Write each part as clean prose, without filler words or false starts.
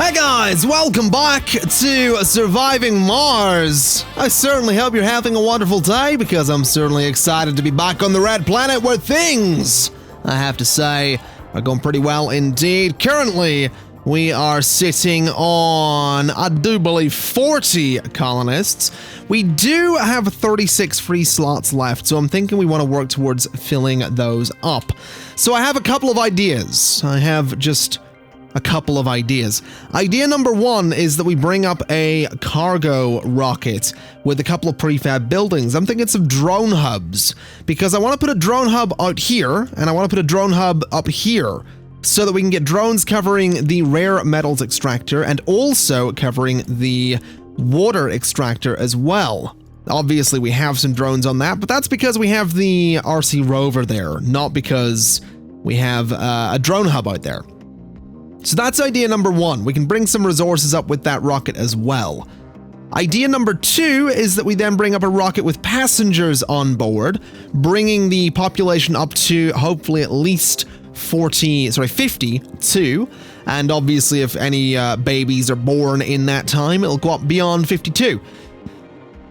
Hey guys, welcome back to Surviving Mars. I certainly hope you're having a wonderful day because I'm certainly excited to be back on the red planet where things, I have to say, are going pretty well indeed. Currently, we are sitting on, I do believe, 40 colonists. We do have 36 free slots left, so I'm thinking we want to work towards filling those up. So I have a couple of ideas. I have just a couple of ideas. Idea number one is that we bring up a cargo rocket with a couple of prefab buildings. I'm thinking some drone hubs, because I want to put a drone hub out here, and I want to put a drone hub up here, so that we can get drones covering the rare metals extractor and also covering the water extractor as well. Obviously, we have some drones on that, but that's because we have the RC rover there, not because we have a drone hub out there. So that's idea number one. We can bring some resources up with that rocket as well. Idea number two is that we then bring up a rocket with passengers on board, bringing the population up to hopefully at least 52, and obviously if any babies are born in that time, it'll go up beyond 52.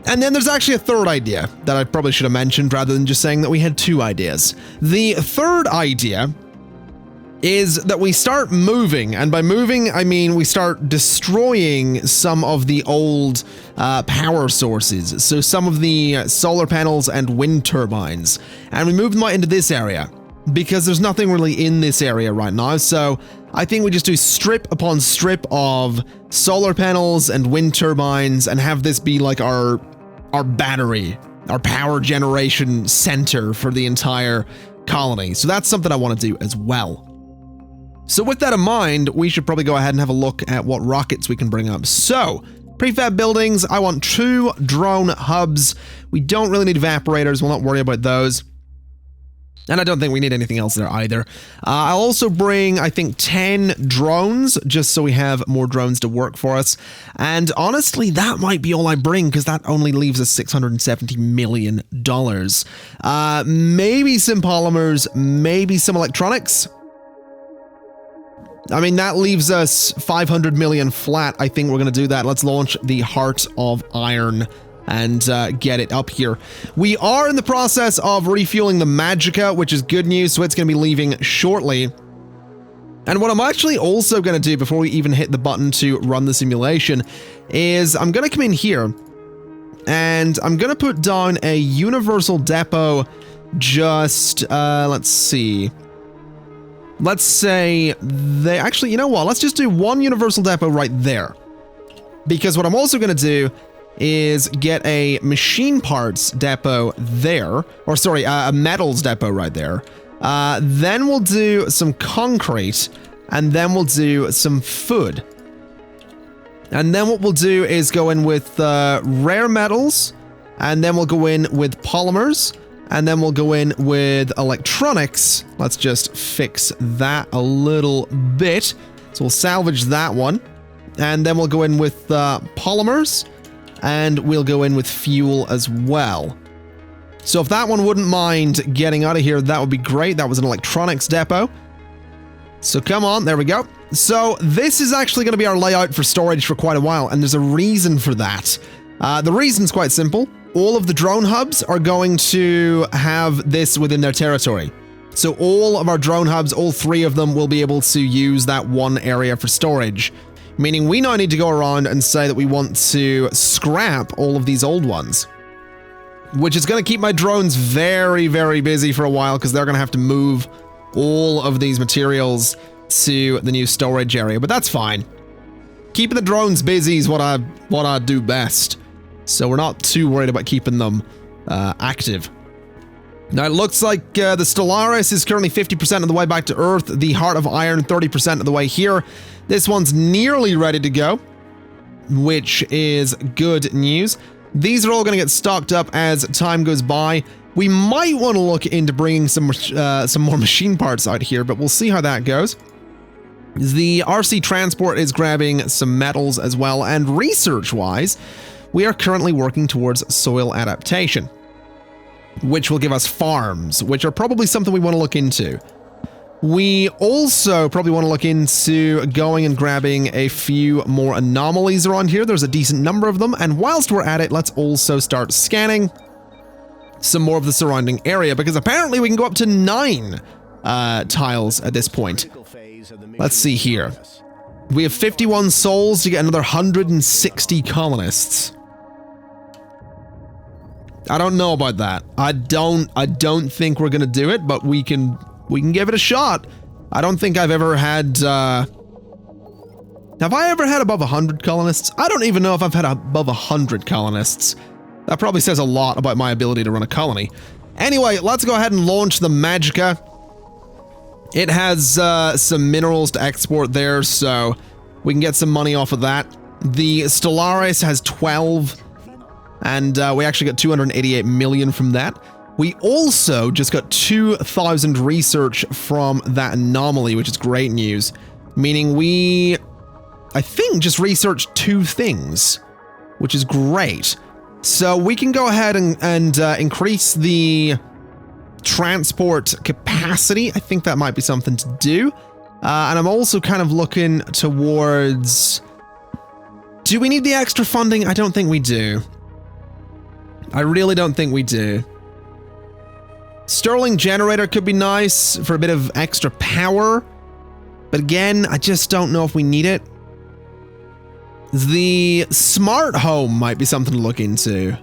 And then there's actually a third idea that I probably should have mentioned rather than just saying that we had two ideas. The third idea is that we start moving, and by moving, I mean we start destroying some of the old power sources, so some of the solar panels and wind turbines, and we move them out into this area, because there's nothing really in this area right now, so I think we just do strip upon strip of solar panels and wind turbines, and have this be like our battery, our power generation center for the entire colony. So that's something I want to do as well. So with that in mind, we should probably go ahead and have a look at what rockets we can bring up. So, prefab buildings, I want 2 drone hubs. We don't really need evaporators, we'll not worry about those. And I don't think we need anything else there either. I'll also bring, I think, 10 drones, just so we have more drones to work for us. And honestly, that might be all I bring, because that only leaves us $670 million. Maybe some polymers, maybe some electronics. I mean, that leaves us 500 million flat. I think we're going to do that. Let's launch the Heart of Iron and get it up here. We are in the process of refueling the Magica, which is good news, so it's going to be leaving shortly. And what I'm actually also going to do before we even hit the button to run the simulation is I'm going to come in here and I'm going to put down a universal depot just, let's see. Let's say they actually, you know what? Let's just do one universal depot right there. Because what I'm also going to do is get a machine parts depot there, or sorry, a metals depot right there. Then we'll do some concrete, and then we'll do some food. And then what we'll do is go in with rare metals, and then we'll go in with polymers, and then we'll go in with electronics. Let's just fix that a little bit. So we'll salvage that one. And then we'll go in with polymers. And we'll go in with fuel as well. So if that one wouldn't mind getting out of here, that would be great. That was an electronics depot. So come on, there we go. So this is actually going to be our layout for storage for quite a while. And there's a reason for that. The reason's quite simple. All of the drone hubs are going to have this within their territory. So all of our drone hubs, all 3 of them, will be able to use that one area for storage. Meaning we now need to go around and say that we want to scrap all of these old ones. Which is going to keep my drones very, very busy for a while, because they're going to have to move all of these materials to the new storage area. But that's fine. Keeping the drones busy is what I do best. So we're not too worried about keeping them active. Now it looks like the Stellaris is currently 50% of the way back to Earth, the Heart of Iron 30% of the way here. This one's nearly ready to go, which is good news. These are all going to get stocked up as time goes by. We might want to look into bringing some more machine parts out here, but we'll see how that goes. The RC Transport is grabbing some metals as well, and research-wise, we are currently working towards soil adaptation, which will give us farms, which are probably something we want to look into. We also probably want to look into going and grabbing a few more anomalies around here. There's a decent number of them. And whilst we're at it, let's also start scanning some more of the surrounding area, because apparently we can go up to 9 tiles at this point. Let's see here. We have 51 souls to get another 160 colonists. I don't know about that. I don't think we're gonna do it, but we can give it a shot. I don't think I've ever had, have I ever had above 100 colonists? I don't even know if I've had above 100 colonists. That probably says a lot about my ability to run a colony. Anyway, let's go ahead and launch the Magicka. It has some minerals to export there, so we can get some money off of that. The Stellaris has 12, and we actually got 288 million from that. We also just got 2,000 research from that anomaly, which is great news. Meaning we, I think, just researched 2 things, which is great. So we can go ahead and increase the transport capacity. I think that might be something to do. And I'm also kind of looking towards... Do we need the extra funding? I don't think we do. I really don't think we do. Sterling generator could be nice for a bit of extra power. But again, I just don't know if we need it. The smart home might be something to look into.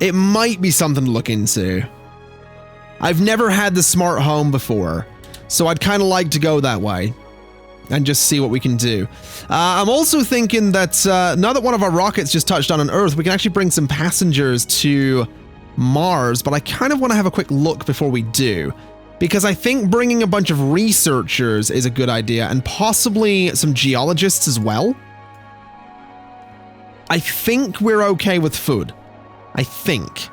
It might be something to look into. I've never had the smart home before, so I'd kind of like to go that way and just see what we can do. I'm also thinking that now that one of our rockets just touched down on Earth, we can actually bring some passengers to Mars, but I kind of want to have a quick look before we do. Because I think bringing a bunch of researchers is a good idea, and possibly some geologists as well. I think we're okay with food. I think.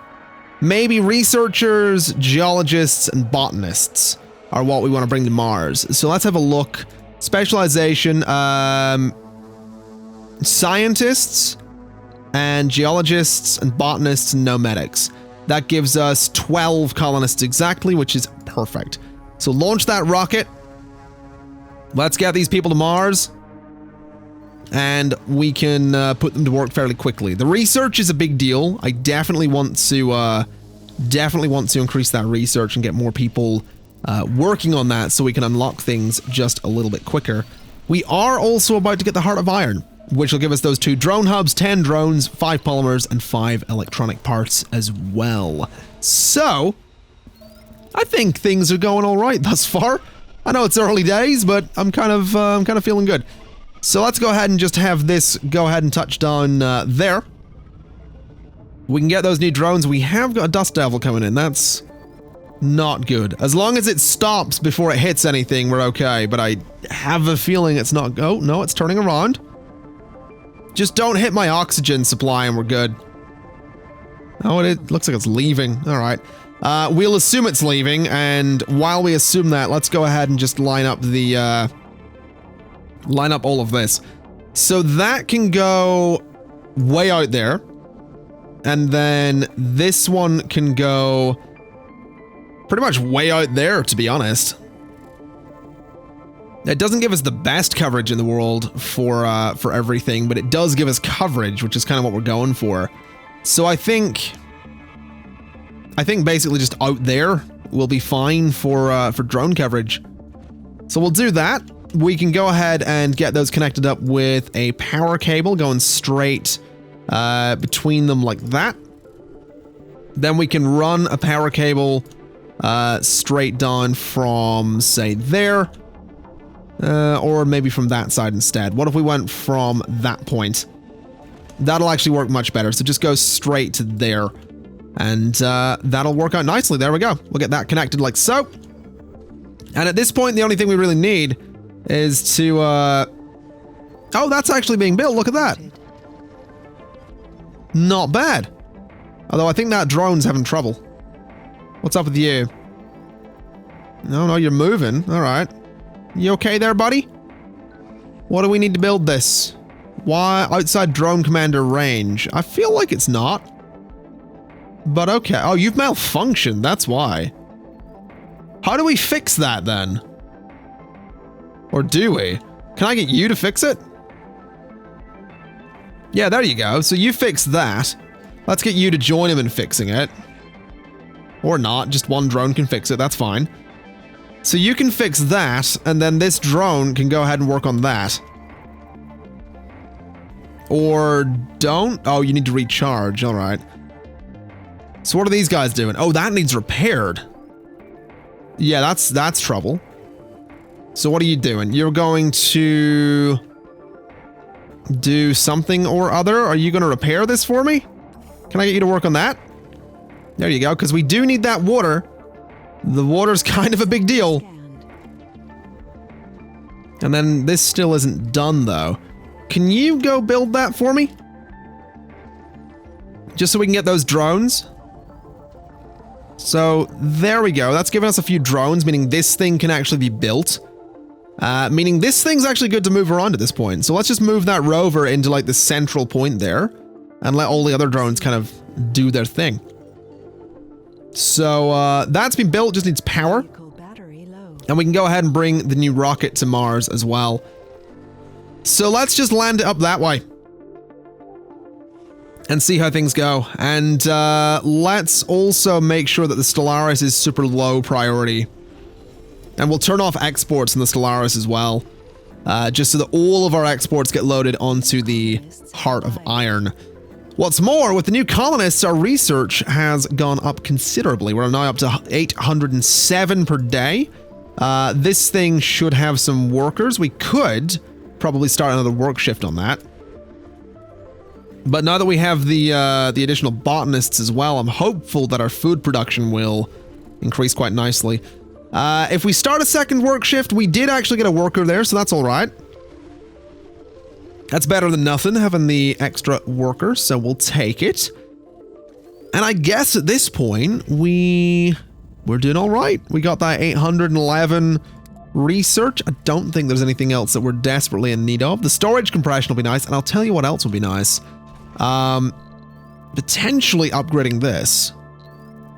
Maybe researchers, geologists, and botanists are what we want to bring to Mars. So let's have a look. Specialization, scientists, and geologists, and botanists, and nomadics. That gives us 12 colonists exactly, which is perfect. So launch that rocket. Let's get these people to Mars. And we can put them to work fairly quickly. The research is a big deal. I definitely want to increase that research and get more people working on that so we can unlock things just a little bit quicker. We are also about to get the Heart of Iron, which will give us those 2 drone hubs, 10 drones, 5 polymers, and 5 electronic parts as well. So, I think things are going all right thus far. I know it's early days, but I'm kind of feeling good. So let's go ahead and just have this go ahead and touch down there. We can get those new drones. We have got a Dust Devil coming in. That's not good. As long as it stops before it hits anything, we're okay. But I have a feeling it's not. Oh, no, it's turning around. Just don't hit my oxygen supply and we're good. Oh, it looks like it's leaving. All right. We'll assume it's leaving, and while we assume that, let's go ahead and just line up the, line up all of this. So that can go way out there, and then this one can go pretty much way out there, to be honest. It doesn't give us the best coverage in the world for everything, but it does give us coverage, which is kind of what we're going for. So I think basically just out there will be fine for drone coverage. So we'll do that. We can go ahead and get those connected up with a power cable going straight between them like that. Then we can run a power cable straight down from, say, there. Or maybe from that side instead. What if we went from that point? That'll actually work much better. So just go straight to there. And that'll work out nicely. There we go. We'll get that connected like so. And at this point, the only thing we really need is to... Oh, that's actually being built. Look at that. Not bad. Although I think that drone's having trouble. What's up with you? No, you're moving. All right. You okay there, buddy? What do we need to build this? Why outside drone commander range? I feel like it's not. But okay. Oh, you've malfunctioned. That's why. How do we fix that then? Or do we? Can I get you to fix it? Yeah, there you go. So you fix that. Let's get you to join him in fixing it. Or not, just one drone can fix it, that's fine. So you can fix that, and then this drone can go ahead and work on that. Or don't? Oh, you need to recharge, alright. So what are these guys doing? Oh, that needs repaired. Yeah, that's trouble. So what are you doing? You're going to do something or other? Are you going to repair this for me? Can I get you to work on that? There you go, because we do need that water. The water's kind of a big deal. And then this still isn't done, though. Can you go build that for me? Just so we can get those drones. So, there we go. That's given us a few drones, meaning this thing can actually be built. Meaning this thing's actually good to move around at this point. So let's just move that rover into, like, the central point there. And let all the other drones kind of do their thing. So, that's been built, just needs power. And we can go ahead and bring the new rocket to Mars as well. So let's just land it up that way. And see how things go. And let's also make sure that the Stellaris is super low priority. And we'll turn off exports in the Stellaris as well. Just so that all of our exports get loaded onto the Heart of Iron. What's more, with the new colonists, our research has gone up considerably. We're now up to 807 per day. This thing should have some workers. We could probably start another work shift on that. But now that we have the additional botanists as well, I'm hopeful that our food production will increase quite nicely. If we start a second work shift, we did actually get a worker there, so that's all right. That's better than nothing, having the extra worker, so we'll take it. And I guess at this point, we're doing all right. We got that 811 research. I don't think there's anything else that we're desperately in need of. The storage compression will be nice, and I'll tell you what else will be nice. Potentially upgrading this.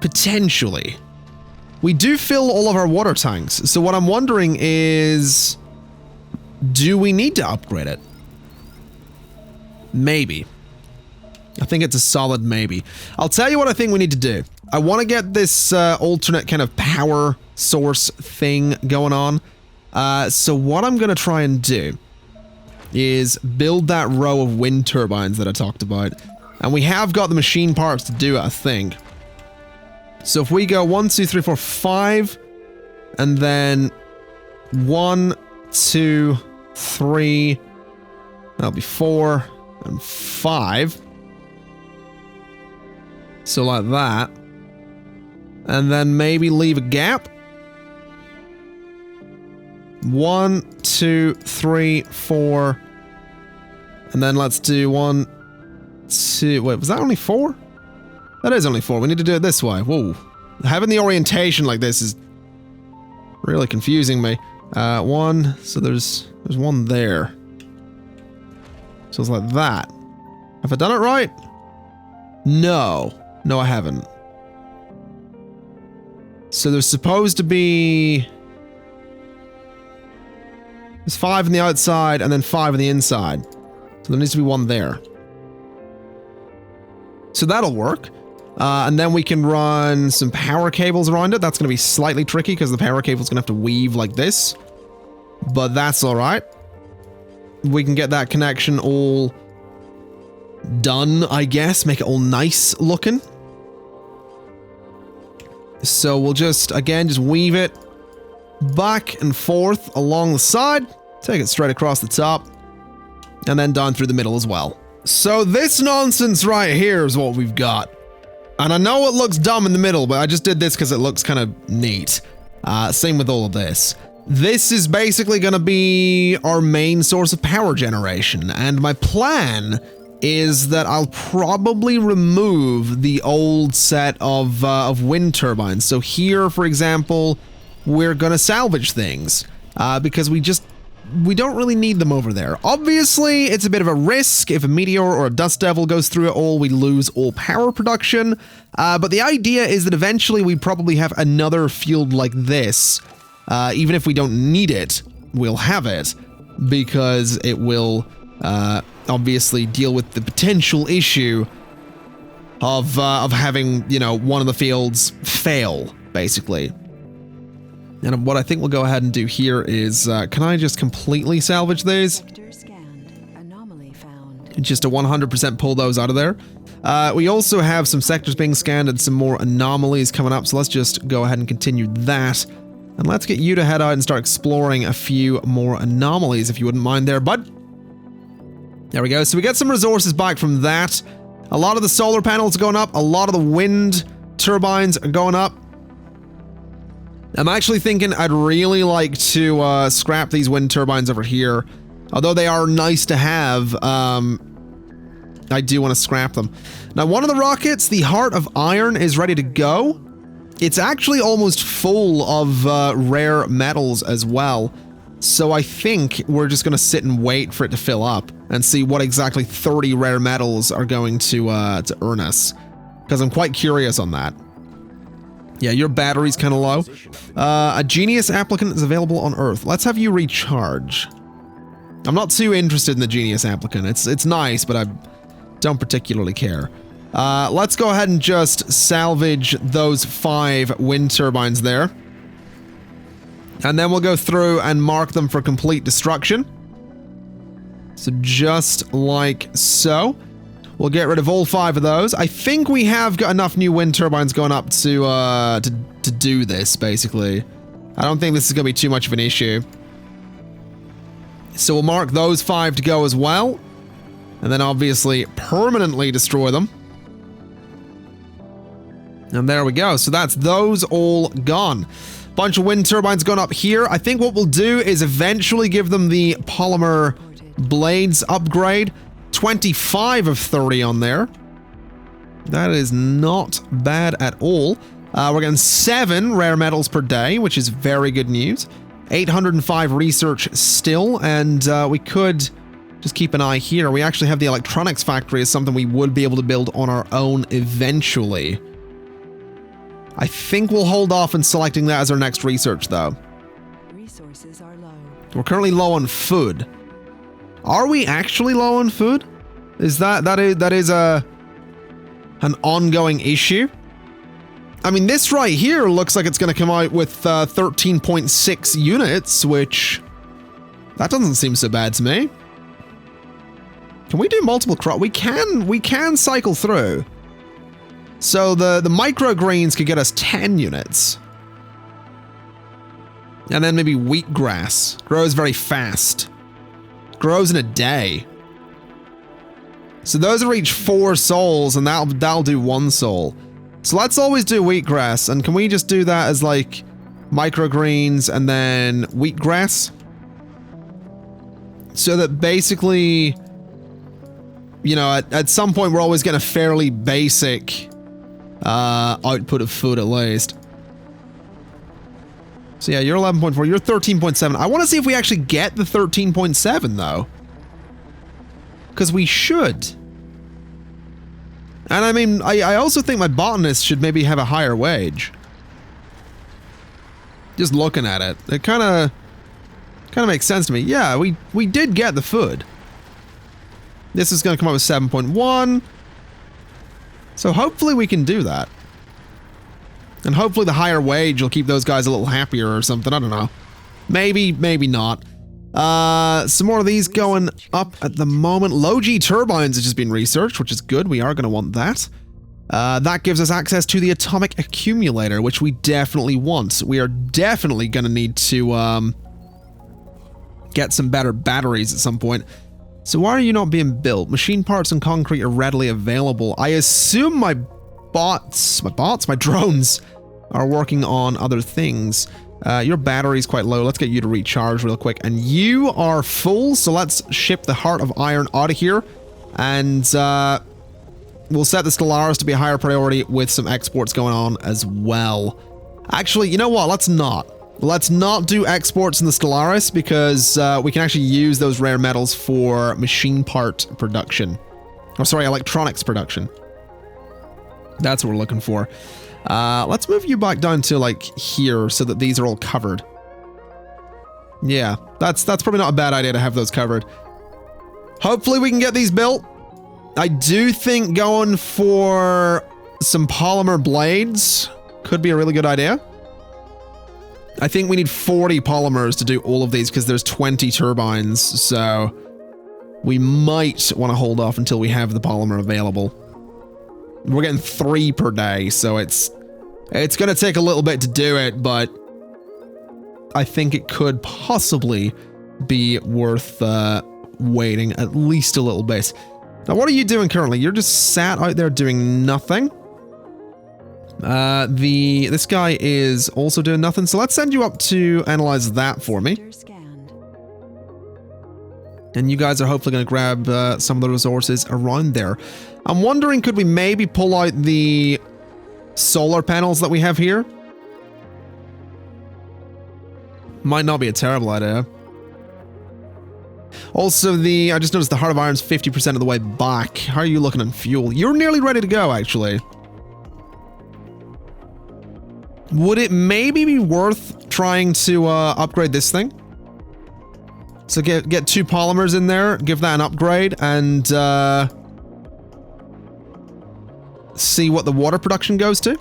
Potentially. We do fill all of our water tanks, so what I'm wondering is, do we need to upgrade it? Maybe. I think it's a solid maybe. I'll tell you what I think we need to do. I want to get this alternate kind of power source thing going on. So what I'm going to try and do is build that row of wind turbines that I talked about. And we have got the machine parts to do it, I think. So if we go 1, 2, 3, 4, 5, and then 1, 2, 3, that'll be 4, and 5. So like that. And then maybe leave a gap. 1, 2, 3, 4. And then let's do 1, 2. Wait, was that only 4? That is only 4. We need to do it this way. Whoa. Having the orientation like this is really confusing me. 1. So there's 1 there. So it's like that. Have I done it right? No. No, I haven't. So there's supposed to be... There's 5 on the outside and then 5 on the inside. So there needs to be 1 there. So that'll work. And then we can run some power cables around it. That's going to be slightly tricky because the power cable's going to have to weave like this. But that's alright. We can get that connection all done, I guess. Make it all nice looking. So we'll just, again, just weave it back and forth along the side. Take it straight across the top. And then down through the middle as well. So this nonsense right here is what we've got. And I know it looks dumb in the middle, but I just did this because it looks kind of neat. Same with all of this. This is basically going to be our main source of power generation. And my plan is that I'll probably remove the old set of wind turbines. So here, for example, we're going to salvage things. Because we just we don't really need them over there. Obviously, it's a bit of a risk. If a meteor or a dust devil goes through it all, we lose all power production. But the idea is that eventually we probably have another field like this. Even if we don't need it, we'll have it, because it will obviously deal with the potential issue of having, you know, one of the fields fail, basically. And what I think we'll go ahead and do here is, can I just completely salvage these? Just to 100% pull those out of there. We also have some sectors being scanned and some more anomalies coming up, so let's just go ahead and continue that. And let's get you to head out and start exploring a few more anomalies, if you wouldn't mind there, bud. There we go. So we get some resources back from that. A lot of the solar panels are going up. A lot of the wind turbines are going up. I'm actually thinking I'd really like to scrap these wind turbines over here. Although they are nice to have, I do want to scrap them. Now, one of the rockets, the Heart of Iron, is ready to go. It's actually almost full of rare metals as well. So I think we're just going to sit and wait for it to fill up and see what exactly 30 rare metals are going to earn us. Because I'm quite curious on that. Yeah, your battery's kind of low. A Genius applicant is available on Earth. Let's have you recharge. I'm not too interested in the Genius applicant. It's nice, but I don't particularly care. Let's go ahead and just salvage those 5 wind turbines there. And then we'll go through and mark them for complete destruction. So just like so. We'll get rid of all 5 of those. I think we have got enough new wind turbines going up to do this, basically. I don't think this is going to be too much of an issue. So we'll mark those 5 to go as well. And then obviously permanently destroy them. And there we go. So that's those all gone. Bunch of wind turbines going up here. I think what we'll do is eventually give them the polymer blades upgrade. 25 of 30 on there. That is not bad at all. We're getting 7 rare metals per day, which is very good news. 805 research still, and we could just keep an eye here. We actually have the electronics factory as something we would be able to build on our own eventually. I think we'll hold off on selecting that as our next research, though. Resources are low. We're currently low on food. Are we actually low on food? Is that is an ongoing issue? I mean, this right here looks like it's going to come out with 13.6 units, which that doesn't seem so bad to me. Can we do multiple crop? We can cycle through. So the microgreens could get us 10 units. And then maybe wheatgrass. Grows very fast. Grows in a day. So those will reach 4 souls, and that'll do 1 soul. So let's always do wheatgrass, and can we just do that as like microgreens and then wheatgrass? So that basically, you know, at some point we're always getting a fairly basic output of food at least. So yeah, you're 11.4, you're 13.7. I want to see if we actually get the 13.7 though. Because we should. And I mean, I also think my botanist should maybe have a higher wage. Just looking at it, it kind of makes sense to me. Yeah, we did get the food. This is going to come up with 7.1. So hopefully we can do that. And hopefully the higher wage will keep those guys a little happier or something. I don't know. Maybe, maybe not. Some more of these going up at the moment. Low G turbines have just been researched, which is good. We are going to want that. That gives us access to the atomic accumulator, which we definitely want. We are definitely going to need to get some better batteries at some point. So why are you not being built? Machine parts and concrete are readily available. I assume my drones are working on other things. Your battery's quite low. Let's get you to recharge real quick. And you are full, so let's ship the Heart of Iron out of here. And we'll set the Stellaris to be a higher priority with some exports going on as well. Actually, you know what? Let's not. Let's not do exports in the Stellaris because we can actually use those rare metals for machine part production. Oh, sorry, electronics production. That's what we're looking for. Let's move you back down to like here so that these are all covered. Yeah, that's probably not a bad idea to have those covered. Hopefully we can get these built. I do think going for some polymer blades could be a really good idea. I think we need 40 polymers to do all of these because there's 20 turbines, so we might want to hold off until we have the polymer available. We're getting 3 per day, so it's going to take a little bit to do it, but I think it could possibly be worth waiting at least a little bit. Now, what are you doing currently? You're just sat out there doing nothing. This guy is also doing nothing, so let's send you up to analyze that for me. And you guys are hopefully going to grab some of the resources around there. I'm wondering, could we maybe pull out the solar panels that we have here? Might not be a terrible idea. Also, I just noticed the Heart of Iron's 50% of the way back. How are you looking on fuel? You're nearly ready to go, actually. Would it maybe be worth trying to upgrade this thing? So get 2 polymers in there, give that an upgrade, and see what the water production goes to.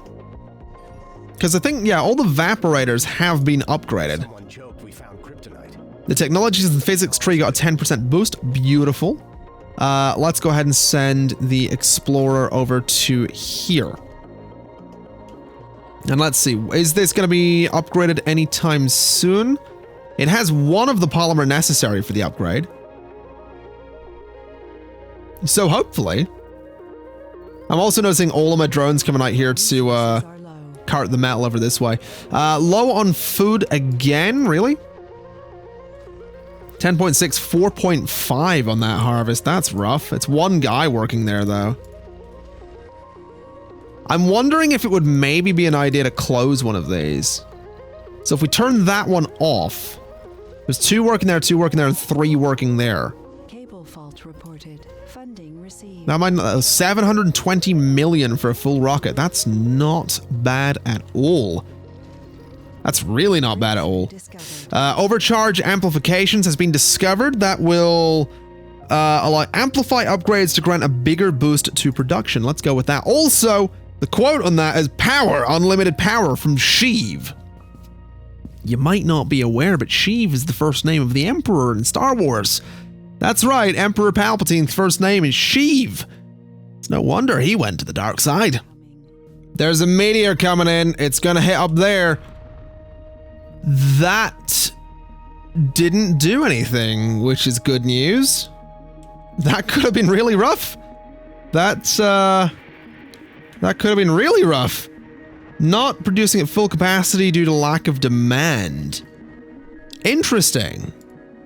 Because I think, yeah, all the evaporators have been upgraded. Someone joked we found kryptonite. The technologies of the physics tree got a 10% boost. Beautiful. Let's go ahead and send the explorer over to here. And let's see, is this going to be upgraded anytime soon? It has one of the polymer necessary for the upgrade. So hopefully. I'm also noticing all of my drones coming out here to cart the metal over this way. Low on food again, really? 10.6, 4.5 on that harvest. That's rough. It's one guy working there, though. I'm wondering if it would maybe be an idea to close one of these. So if we turn that one off, there's 2 working there, 2 working there, and 3 working there. Cable fault reported. Funding received. Now, 720 million for a full rocket. That's not bad at all. That's really not bad at all. Overcharge amplifications has been discovered. That will allow amplify upgrades to grant a bigger boost to production. Let's go with that. Also, the quote on that is power, unlimited power from SHEEV. You might not be aware, but SHEEV is the first name of the Emperor in Star Wars. That's right, Emperor Palpatine's first name is SHEEV. It's no wonder he went to the dark side. There's a meteor coming in. It's gonna hit up there. That didn't do anything, which is good news. That could have been really rough. That could have been really rough. Not producing at full capacity due to lack of demand. Interesting.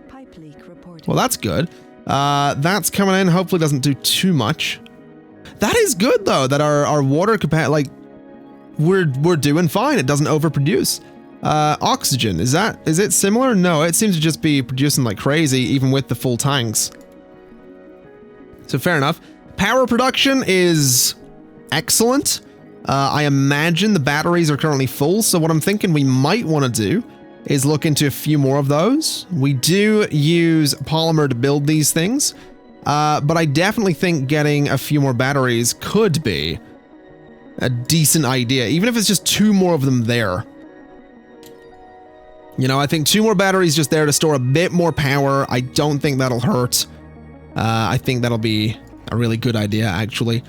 Pipe leak reported. Well, that's good. That's coming in. Hopefully doesn't do too much. That is good, though, that our water capacity, like, we're doing fine. It doesn't overproduce. Oxygen, is it similar? No, it seems to just be producing like crazy, even with the full tanks. So fair enough. Power production is excellent. I imagine the batteries are currently full, so what I'm thinking we might want to do is look into a few more of those. We do use polymer to build these things, but I definitely think getting a few more batteries could be a decent idea, even if it's just 2 more of them there. You know, I think 2 more batteries just there to store a bit more power. I don't think that'll hurt. I think that'll be a really good idea, actually.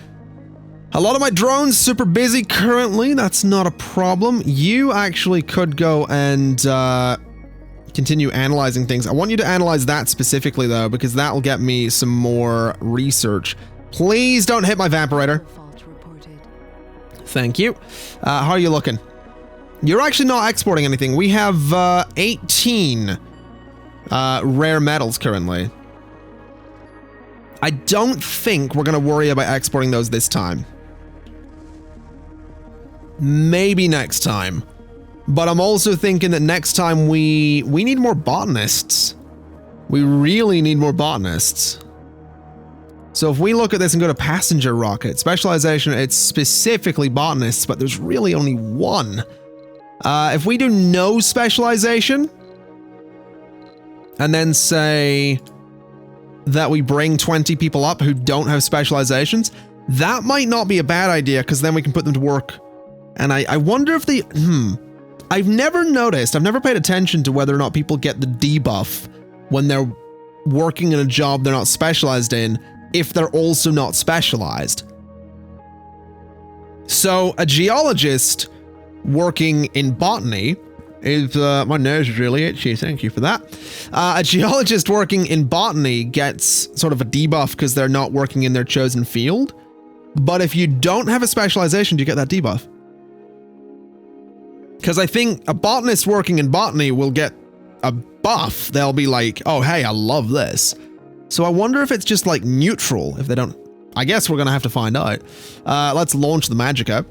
A lot of my drones super busy currently. That's not a problem. You actually could go and continue analyzing things. I want you to analyze that specifically, though, because that will get me some more research. Please don't hit my evaporator. Fault reported. Thank you. How are you looking? You're actually not exporting anything. We have 18 rare metals currently. I don't think we're going to worry about exporting those this time. Maybe next time. But I'm also thinking that next time we need more botanists. We really need more botanists. So if we look at this and go to passenger rocket, specialization, it's specifically botanists, but there's really only one. If we do no specialization, and then say that we bring 20 people up who don't have specializations, that might not be a bad idea, because then we can put them to work. And I wonder if they... I've never noticed, I've never paid attention to whether or not people get the debuff when they're working in a job they're not specialized in, if they're also not specialized. So a geologist working in botany is, my nose is really itchy, thank you for that. A geologist working in botany gets sort of a debuff because they're not working in their chosen field. But if you don't have a specialization, do you get that debuff? Because I think a botanist working in botany will get a buff. They'll be like, oh, hey, I love this. So I wonder if it's just like neutral if they don't. I guess we're going to have to find out. Let's launch the Magicka.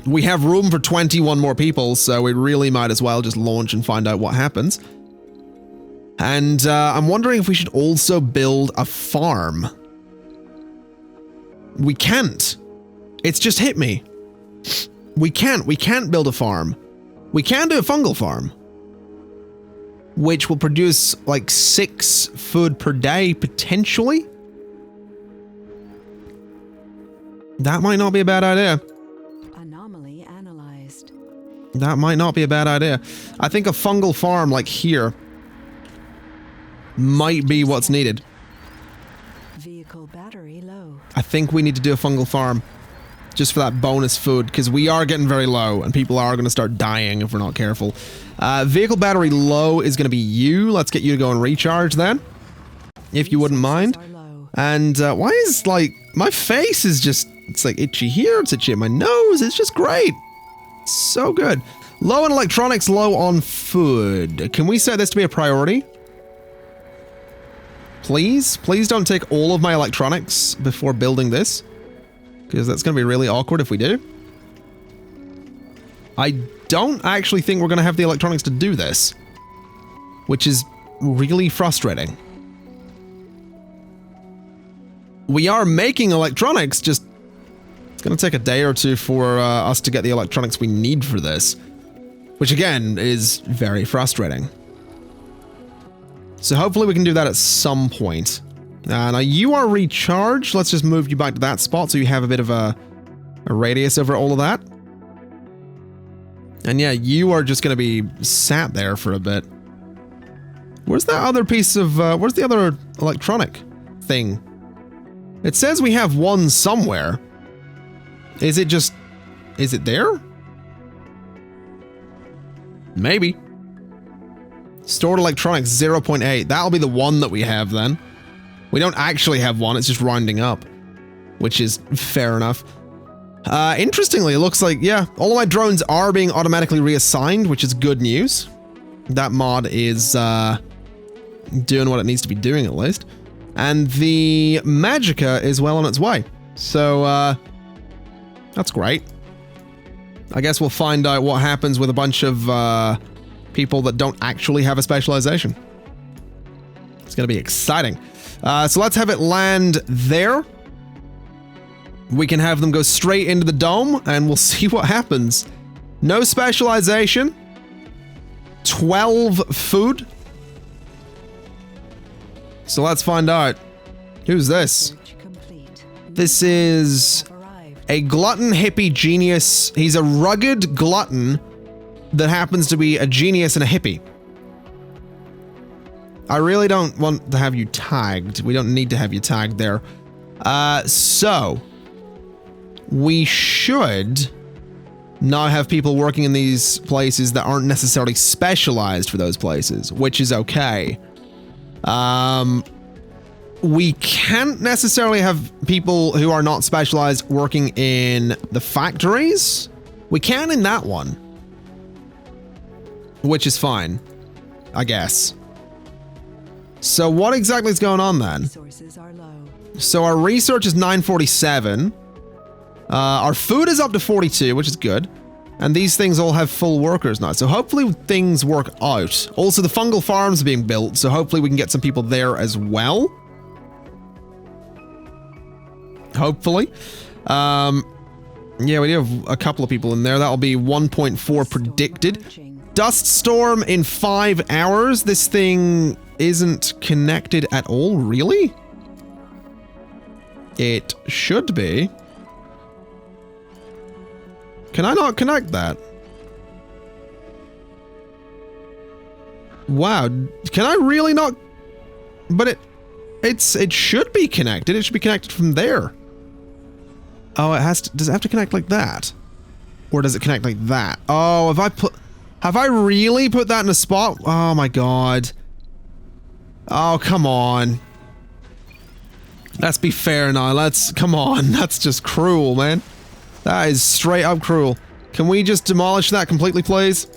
We have room for 21 more people, so we really might as well just launch and find out what happens. And I'm wondering if we should also build a farm. We can't. It's just hit me. We can't build a farm. We can do a fungal farm, which will produce like 6 food per day, potentially. That might not be a bad idea. Anomaly analyzed. That might not be a bad idea. I think a fungal farm like here might be what's needed. Vehicle battery low. I think we need to do a fungal farm just for that bonus food, because we are getting very low and people are going to start dying if we're not careful. Vehicle battery low is going to be you. Let's get you to go and recharge then, if you wouldn't mind. And why is, like, my face is just, it's like itchy here, it's itchy at my nose, it's just great. So good. Low on electronics, low on food. Can we set this to be a priority? Please? Please don't take all of my electronics before building this, because that's going to be really awkward if we do. I don't actually think we're going to have the electronics to do this, which is really frustrating. We are making electronics, just it's going to take a day or two for us to get the electronics we need for this, which again is very frustrating. So hopefully we can do that at some point. Now you are recharged. Let's just move you back to that spot so you have a bit of a radius over all of that. And yeah, you are just going to be sat there for a bit. Where's that other piece of, where's the other electronic thing? It says we have one somewhere. Is it just, is it there? Maybe. Stored electronics 0.8. That'll be the one that we have then. We don't actually have one, it's just rounding up, which is fair enough. Interestingly, it looks like, yeah, all of my drones are being automatically reassigned, which is good news. That mod is doing what it needs to be doing at least. And the Magicka is well on its way. So, that's great. I guess we'll find out what happens with a bunch of people that don't actually have a specialization. It's going to be exciting. So let's have it land there. We can have them go straight into the dome and we'll see what happens. No specialization. 12 food. So let's find out. Who's this? This is a glutton hippie genius. He's a rugged glutton that happens to be a genius and a hippie. I really don't want to have you tagged. We don't need to have you tagged there. So we should not have people working in these places that aren't necessarily specialized for those places, which is okay. We can't necessarily have people who are not specialized working in the factories. We can in that one, which is fine, I guess. So what exactly is going on then? Resources are low. So our research is 947. Our food is up to 42, which is good. And these things all have full workers now, so hopefully things work out. Also, the fungal farms are being built, so hopefully we can get some people there as well. Hopefully. Yeah, we do have a couple of people in there. That'll be 1.4 predicted. Dust storm in 5 hours. This thing isn't connected at all, really? It should be. Can I not connect that? Wow, can I really not? But it should be connected. It should be connected from there. Oh, it has to, does it have to connect like that? Or does it connect like that? Oh, have I really put that in a spot? Oh my god. Oh, come on. Let's be fair now. Come on. That's just cruel, man. That is straight up cruel. Can we just demolish that completely, please?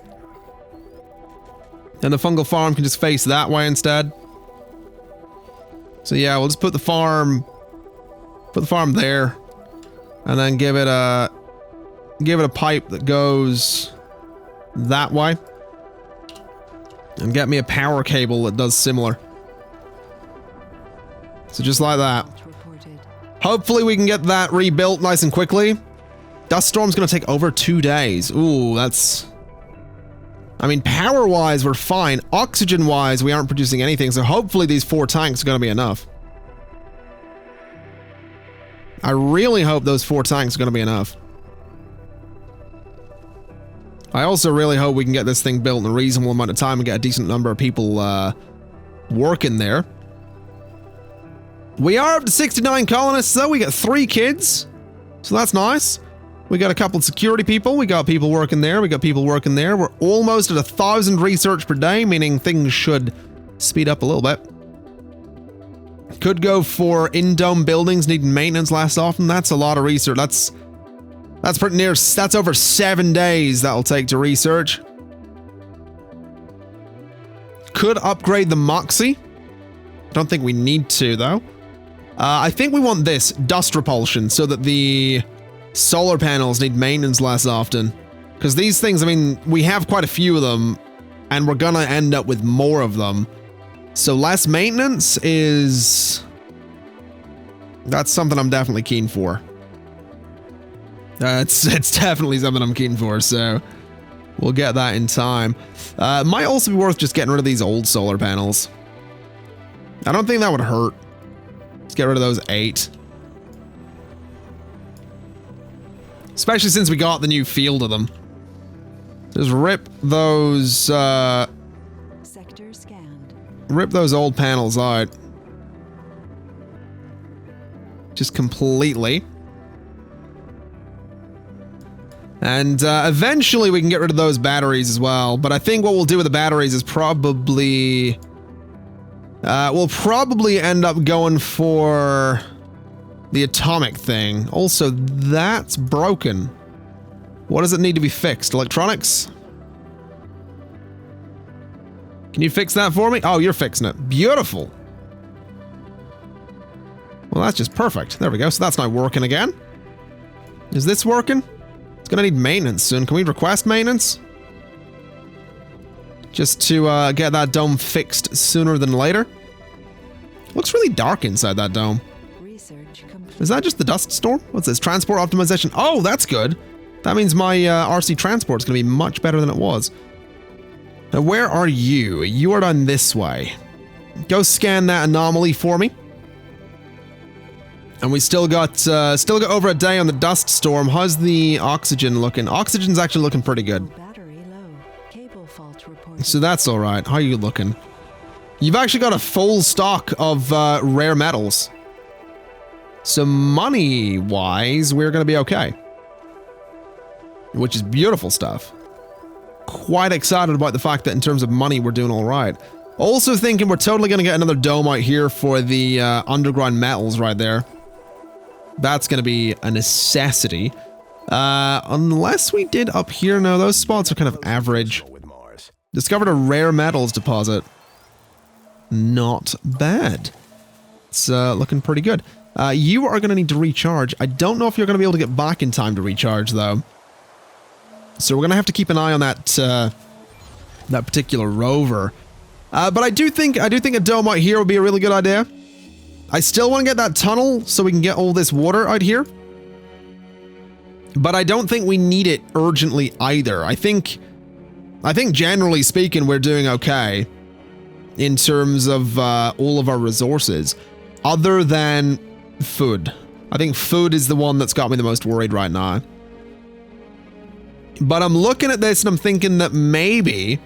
And the fungal farm can just face that way instead. So yeah, we'll just put the farm there. And then give it a pipe that goes that way. And get me a power cable that does similar. So just like that. Hopefully we can get that rebuilt nice and quickly. Dust storm's gonna take over 2 days. Ooh, that's... I mean, power-wise, we're fine. Oxygen-wise, we aren't producing anything, so hopefully these 4 tanks are gonna be enough. I really hope those 4 tanks are gonna be enough. I also really hope we can get this thing built in a reasonable amount of time and get a decent number of people working there. We are up to 69 colonists, though. We got 3 kids, so that's nice. We got a couple of security people. We got people working there. We got people working there. We're almost at 1,000 research per day, meaning things should speed up a little bit. Could go for in-dome buildings needing maintenance less often. That's a lot of research. That's pretty near. That's over 7 days that'll take to research. Could upgrade the Moxie. Don't think we need to though. I think we want this dust repulsion so that the solar panels need maintenance less often. Because these things, I mean, we have quite a few of them, and we're gonna end up with more of them. So less maintenance is... that's something I'm definitely keen for. It's definitely something I'm keen for, so we'll get that in time. It might also be worth just getting rid of these old solar panels. I don't think that would hurt. Let's get rid of those 8. Especially since we got the new field of them. Just rip those, Sector scanned. rip those old panels out. Just completely. And eventually we can get rid of those batteries as well. But I think what we'll do with the batteries is probably... we'll probably end up going for the atomic thing. Also, that's broken. What does it need to be fixed? Electronics? Can you fix that for me? Oh, you're fixing it. Beautiful. Well, that's just perfect. There we go. So that's now working again. Is this working? It's gonna need maintenance soon. Can we request maintenance? Just to get that dome fixed sooner than later. Looks really dark inside that dome. Research complete. Is that just the dust storm? What's this? Transport optimization. Oh, that's good. That means my RC transport is going to be much better than it was. Now, where are you? You are down this way. Go scan that anomaly for me. And we still got over a day on the dust storm. How's the oxygen looking? Oxygen's actually looking pretty good. Battery low. Cable fault reported. So that's all right. How are you looking? You've actually got a full stock of rare metals. So money-wise, we're going to be okay. Which is beautiful stuff. Quite excited about the fact that in terms of money, we're doing all right. Also thinking we're totally going to get another dome out here for the underground metals right there. That's going to be a necessity. Unless we did up here. No, those spots are kind of average. Discovered a rare metals deposit. Not bad. It's looking pretty good. You are going to need to recharge. I don't know if you're going to be able to get back in time to recharge, though. So we're gonna have to keep an eye on that that particular rover. But I do think a dome out here would be a really good idea. I still want to get that tunnel so we can get all this water out here. But I don't think we need it urgently either. I think generally speaking, we're doing okay in terms of all of our resources, other than food. I think food is the one that's got me the most worried right now. But I'm looking at this and I'm thinking that maybe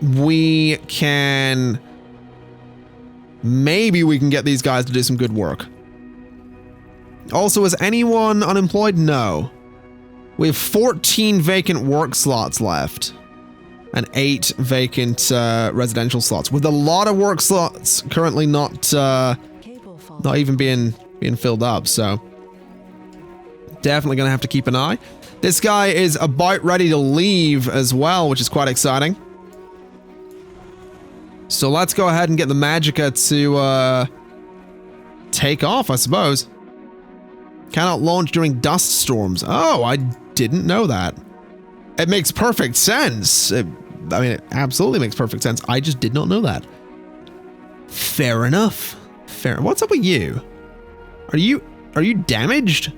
we can get these guys to do some good work. Also, is anyone unemployed? No. We have 14 vacant work slots left and 8 vacant residential slots, with a lot of work slots currently not even being filled up. So definitely gonna have to keep an eye. This guy is about ready to leave as well, which is quite exciting. So let's go ahead and get the Magica to take off, I suppose. Cannot launch during dust storms. Oh, I didn't know that. It makes perfect sense. I mean, it absolutely makes perfect sense. I just did not know that. Fair enough. What's up with you? Are you damaged?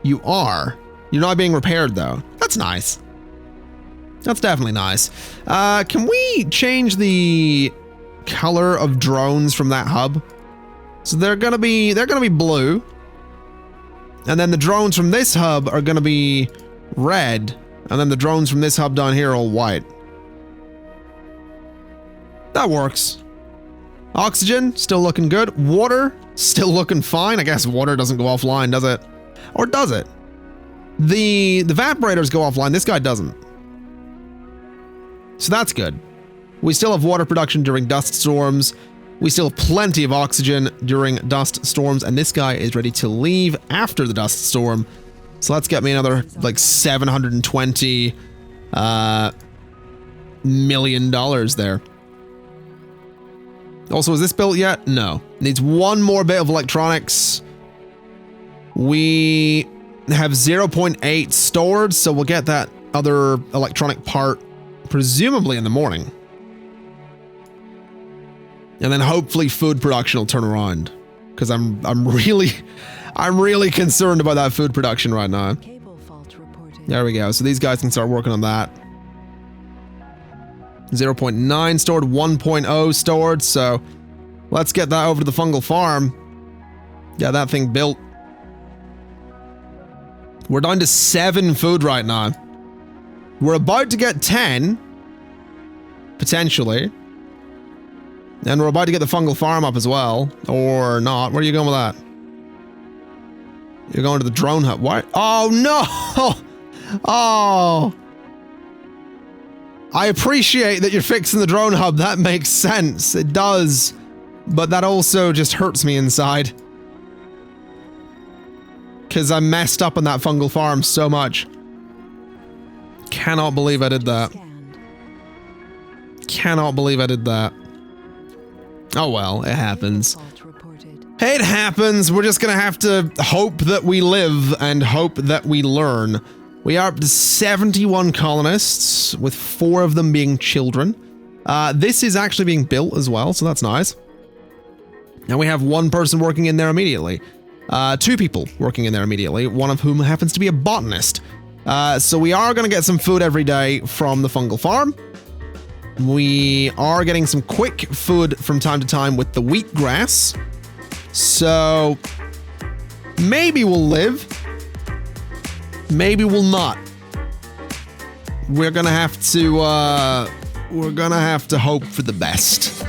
You are. You're not being repaired though. That's nice. That's definitely nice. Can we change the color of drones from that hub? So they're gonna be blue. And then the drones from this hub are gonna be red. And then the drones from this hub down here are all white. That works. Oxygen, still looking good. Water, still looking fine. I guess water doesn't go offline, does it? Or does it? The evaporators go offline. This guy doesn't. So that's good. We still have water production during dust storms. We still have plenty of oxygen during dust storms, and this guy is ready to leave after the dust storm. So let's get me another like $720 million there. Also, is this built yet? No. Needs one more bit of electronics. We have 0.8 stored, so we'll get that other electronic part presumably in the morning. And then hopefully food production will turn around, because I'm really concerned about that food production right now. Cable fault reported. There we go. So these guys can start working on that. 0.9 stored, 1.0 stored. So let's get that over to the fungal farm. Get that thing built. We're down to 7 food right now. We're about to get 10, potentially. And we're about to get the fungal farm up as well. Or not. Where are you going with that? You're going to the drone hut. What? Oh, no! Oh. I appreciate that you're fixing the drone hub. That makes sense. It does. But that also just hurts me inside. Because I messed up on that fungal farm so much. Cannot believe I did that. Cannot believe I did that. Oh well, it happens. It happens. We're just gonna have to hope that we live and hope that we learn. We are up to 71 colonists, with 4 of them being children. This is actually being built as well, so that's nice. And we have 1 person working in there immediately. 2 people working in there immediately, one of whom happens to be a botanist. So we are gonna get some food every day from the fungal farm. We are getting some quick food from time to time with the wheatgrass. So maybe we'll live. Maybe we'll not. We're gonna have to hope for the best.